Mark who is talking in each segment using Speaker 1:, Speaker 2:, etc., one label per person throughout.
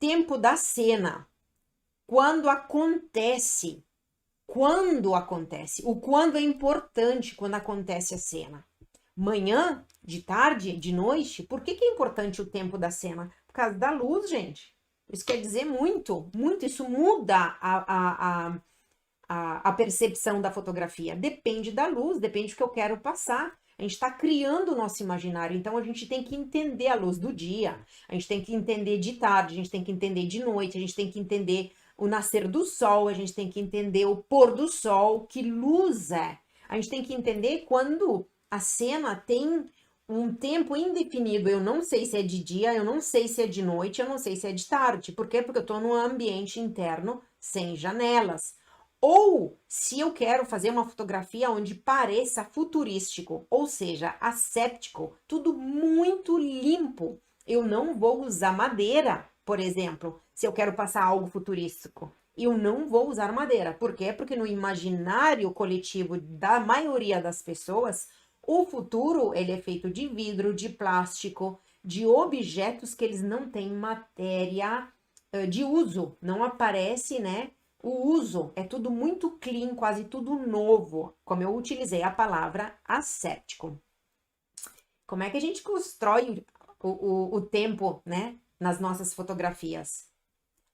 Speaker 1: tempo da cena. Quando acontece. Quando acontece. O quando é importante quando acontece a cena. Manhã, de tarde, de noite. Por que é importante o tempo da cena? Por causa da luz, gente. Isso quer dizer muito, muito. Isso muda a percepção da fotografia. Depende da luz, depende do que eu quero passar. A gente está criando o nosso imaginário, então a gente tem que entender a luz do dia, a gente tem que entender de tarde, a gente tem que entender de noite, a gente tem que entender o nascer do sol, a gente tem que entender o pôr do sol, que luz é. A gente tem que entender quando a cena tem um tempo indefinido. Eu não sei se é de dia, eu não sei se é de noite, eu não sei se é de tarde. Por quê? Porque eu estou num ambiente interno sem janelas. Ou se eu quero fazer uma fotografia onde pareça futurístico, ou seja, asséptico, tudo muito limpo. Eu não vou usar madeira, por exemplo, se eu quero passar algo futurístico. Eu não vou usar madeira. Por quê? Porque no imaginário coletivo da maioria das pessoas, o futuro ele é feito de vidro, de plástico, de objetos que eles não têm matéria de uso. Não aparece, né? O uso é tudo muito clean, quase tudo novo, como eu utilizei a palavra asséptico. Como é que a gente constrói o tempo, né, nas nossas fotografias?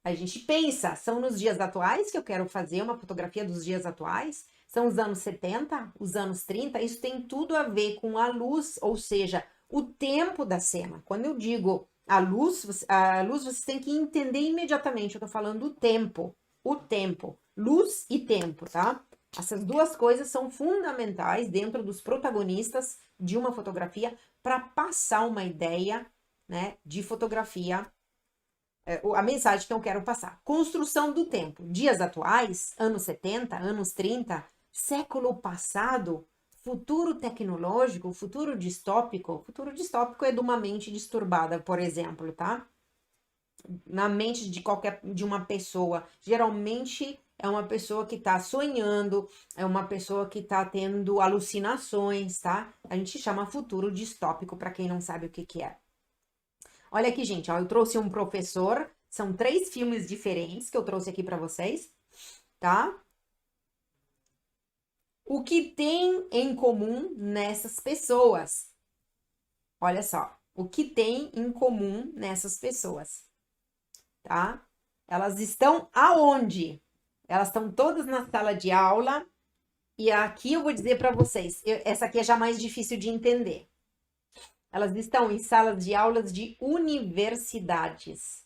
Speaker 1: A gente pensa, são nos dias atuais que eu quero fazer uma fotografia dos dias atuais? São os anos 70, os anos 30? Isso tem tudo a ver com a luz, ou seja, o tempo da cena. Quando eu digo a luz você tem que entender imediatamente, eu tô falando do tempo. O tempo, luz e tempo, tá? Essas duas coisas são fundamentais dentro dos protagonistas de uma fotografia para passar uma ideia, né, de fotografia, a mensagem que eu quero passar. Construção do tempo. Dias atuais, anos 70, anos 30, século passado, futuro tecnológico, futuro distópico. Futuro distópico é de uma mente disturbada, por exemplo, tá? Na mente de uma pessoa. Geralmente é uma pessoa que está sonhando, é uma pessoa que está tendo alucinações, tá? A gente chama futuro distópico para quem não sabe o que que é. Olha aqui, gente, ó, eu trouxe um professor, são 3 filmes diferentes que eu trouxe aqui para vocês, tá? O que tem em comum nessas pessoas? Olha só, o que tem em comum nessas pessoas, tá? Elas estão aonde? Elas estão todas na sala de aula e aqui eu vou dizer para vocês, essa aqui é já mais difícil de entender. Elas estão em salas de aulas de universidades.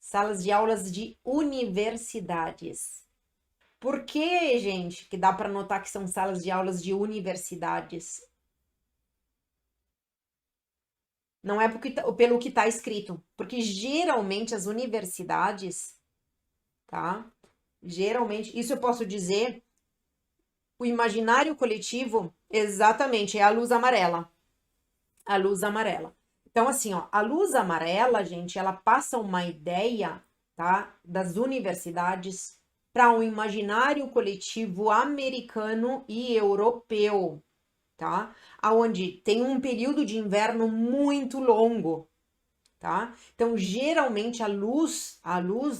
Speaker 1: Salas de aulas de universidades. Por que, gente, que dá para notar que são salas de aulas de universidades? Não é pelo que está escrito, porque geralmente as universidades, tá? Geralmente, isso eu posso dizer, o imaginário coletivo, exatamente, é a luz amarela. A luz amarela. Então, assim, ó, a luz amarela, gente, ela passa uma ideia, tá, das universidades para um imaginário coletivo americano e europeu, tá? Aonde tem um período de inverno muito longo, tá? Então, geralmente a luz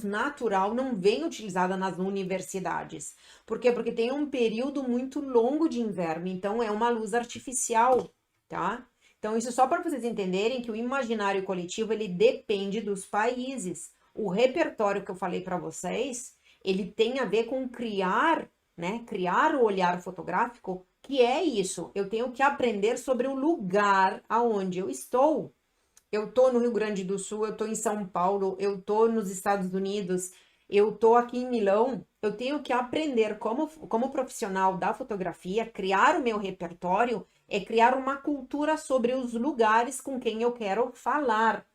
Speaker 1: natural não vem utilizada nas universidades. Por quê? Porque tem um período muito longo de inverno, então é uma luz artificial, tá? Então, isso só para vocês entenderem que o imaginário coletivo, ele depende dos países. O repertório que eu falei para vocês, ele tem a ver com criar, né? Criar o olhar fotográfico, que é isso. Eu tenho que aprender sobre o lugar aonde eu estou. Eu tô no Rio Grande do Sul, eu tô em São Paulo, eu tô nos Estados Unidos, eu tô aqui em Milão. Eu tenho que aprender como profissional da fotografia, criar o meu repertório, é criar uma cultura sobre os lugares com quem eu quero falar.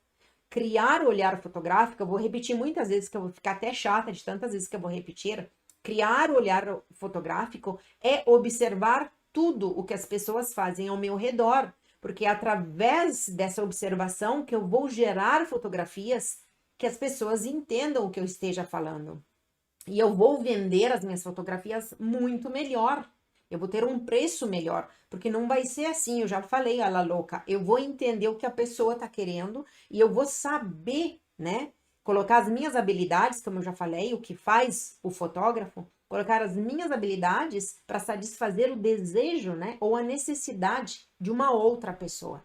Speaker 1: Criar o olhar fotográfico, eu vou repetir muitas vezes, que eu vou ficar até chata de tantas vezes que eu vou repetir. Criar o olhar fotográfico é observar tudo o que as pessoas fazem ao meu redor, porque é através dessa observação que eu vou gerar fotografias que as pessoas entendam o que eu esteja falando. E eu vou vender as minhas fotografias muito melhor. Eu vou ter um preço melhor, porque não vai ser assim, eu já falei, a la louca. Eu vou entender o que a pessoa tá querendo e eu vou saber, né, Colocar as minhas habilidades, como eu já falei, o que faz o fotógrafo, colocar as minhas habilidades para satisfazer o desejo, né, ou a necessidade de uma outra pessoa.